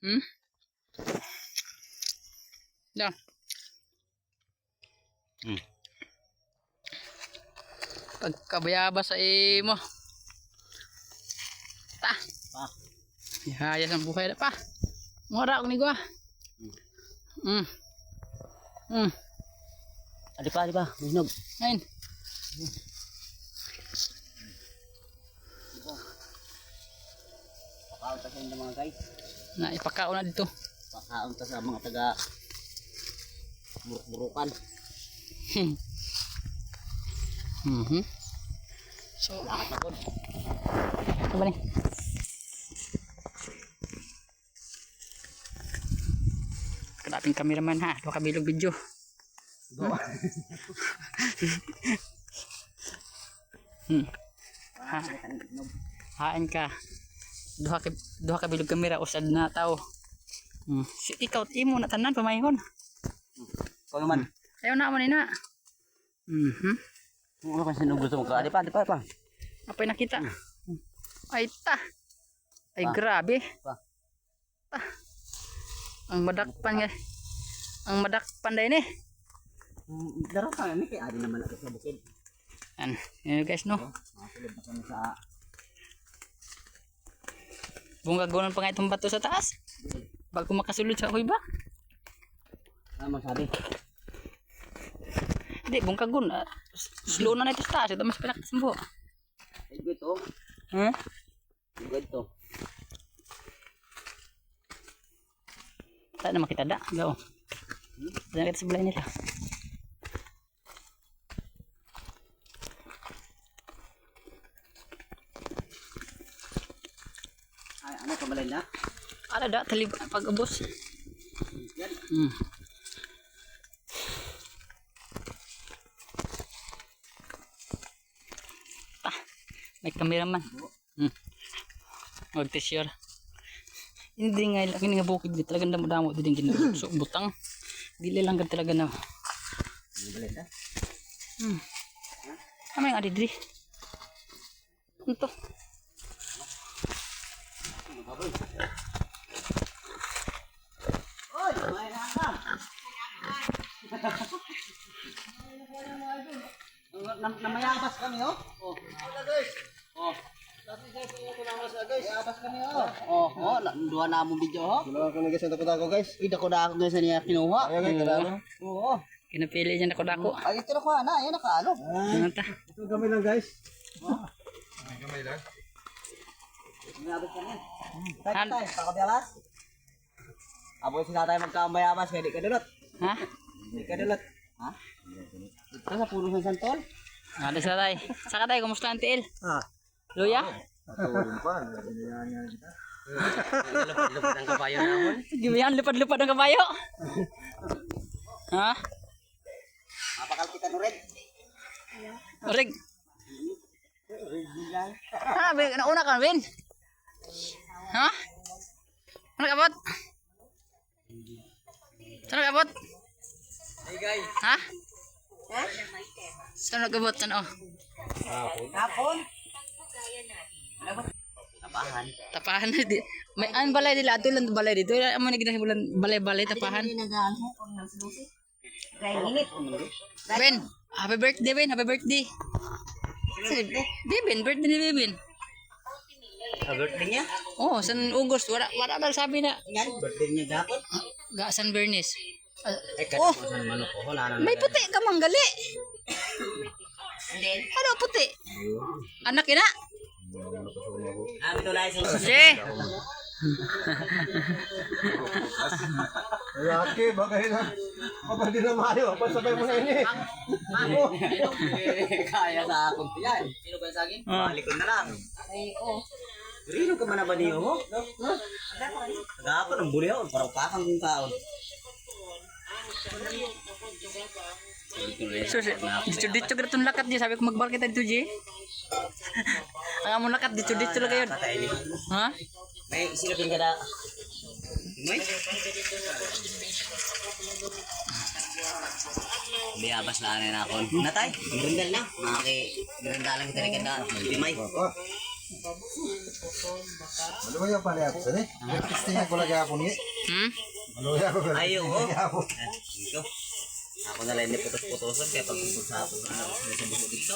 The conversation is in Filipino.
Hmm? Yan. Pagkabayaba sa imo. Ta. Pa. Ihayas ang buhay na pa. Mura ko ni gua. Adi pa, hinog. Ayun. Pakaon ta sa inyo mga guys. Na ipakaon na dito. Pakaon ta sa mga taga buruk-burukan. So, Lakat na po. ano ba ni? Kadaping cameraman ha. Dua kabilog video. Ha. Hain ka. Duha ka bilog kamera usad na tao. Ikaw imo na tanan pamayhon. Ikaw naman. Ayaw na mo ni na. Ano ka sinugo sa mukha? Adi pa. Apay nakita. Ay ta. Ay grabe. Pa. Ta. Ang madakpan nga. Ang madakpan dai ni. Daro ka ni kay adi naman ako sa bukid. Yan guys no. Masulod na kami sa Bungagonon pa nga itong bato sa taas. Bago makasulod sa kuy ba? ano sabi? Hindi, bungkagon. Slow na ito sa taas. Ito mas pinakas mo. Ay ito. Hmm? Ito. Saan na makita da? Gaw. Saan kita sa bulay nila? Ay ano kabalay na? Ala da, talib pag-ubos. Yan. May cameraman. Mag-t-shirt. Hindi nga laki nga bukid dito. Talagang damo-damo din ginagawa. So, butang. Dili lang ka talaga na. Kabalay na. Ano yung adidri? Ano to? Oy, may nakam. Namayabas kami oh. Oh. Guys. Oh. Mayabas kami oh. Oh, duha na mo video oh. Wala ko nag-isa tapos ako guys. Ida ko na ako sa niya kinuha. Ayaw guys, kadalo. Oo. Kinapili niya na dako. Ay ito na ko na, ayan nakaano. Ano ta? Ito gamay lang guys. Mayabas kami. Tay, pakabiyalas. Abo si tatay magkamayabas, hindi ka dulot. Ha? Hindi ka dulot. Ha? Ito sa puno ng santol. Ada sa tay. Saka tay, kumusta ang tiil? Ah. Luya? Natulong pa. Ganyan kita. Lupad ang kabayo naman. Gibihan, lupad-lupad ang kabayo. Ha? Mapakal kita no red. Rig. Ha, nauna ka, Ben? Ha? Ano kabot? Saan kabot? Hey guys. Ha? Saan kabot? Saan oh? Hapon. Tapahan. Tapahan na di. May an balay nila ato lang balay dito. Amo ni ginahibulan balay-balay tapahan. Ben, happy birthday Ben, happy birthday. Di Ben, birthday ni Ben. Birthday niya? Oh, San August wala na sabi na. Yan, birthday niya dapat. Ga San Bernis. Ay, katapusan naman ako. Wala na. May puti ka manggali. Ano puti? Anak ina? Ito lang sa Je. Laki, bagay na. Kapag di na mayo, pasabay mo na ini. Kaya sa akong yan. Sino ba sa akin? Balik ko na lang. Ay, oh. Rino ka man na ba niyo mo? Nagapon ang buli ako. Parang pakang kong taon. So, dito gratong lakat di sabi ko magbal kita dito Je. Ang among lakat dito lang kayo. Tatay ni. Ha? May silapin ka na. May? Biyabas na ako. Natay, grindal na. Maki, grindal lang kita rin ka na. Timay. Maluya pa niya ako sa ni. Testingan ko lagi ako ni. Maluya ko. Ayaw ko. Ako. Dito. Ako na lang hindi putos-putosan kaya pag sa ako na sa buko dito.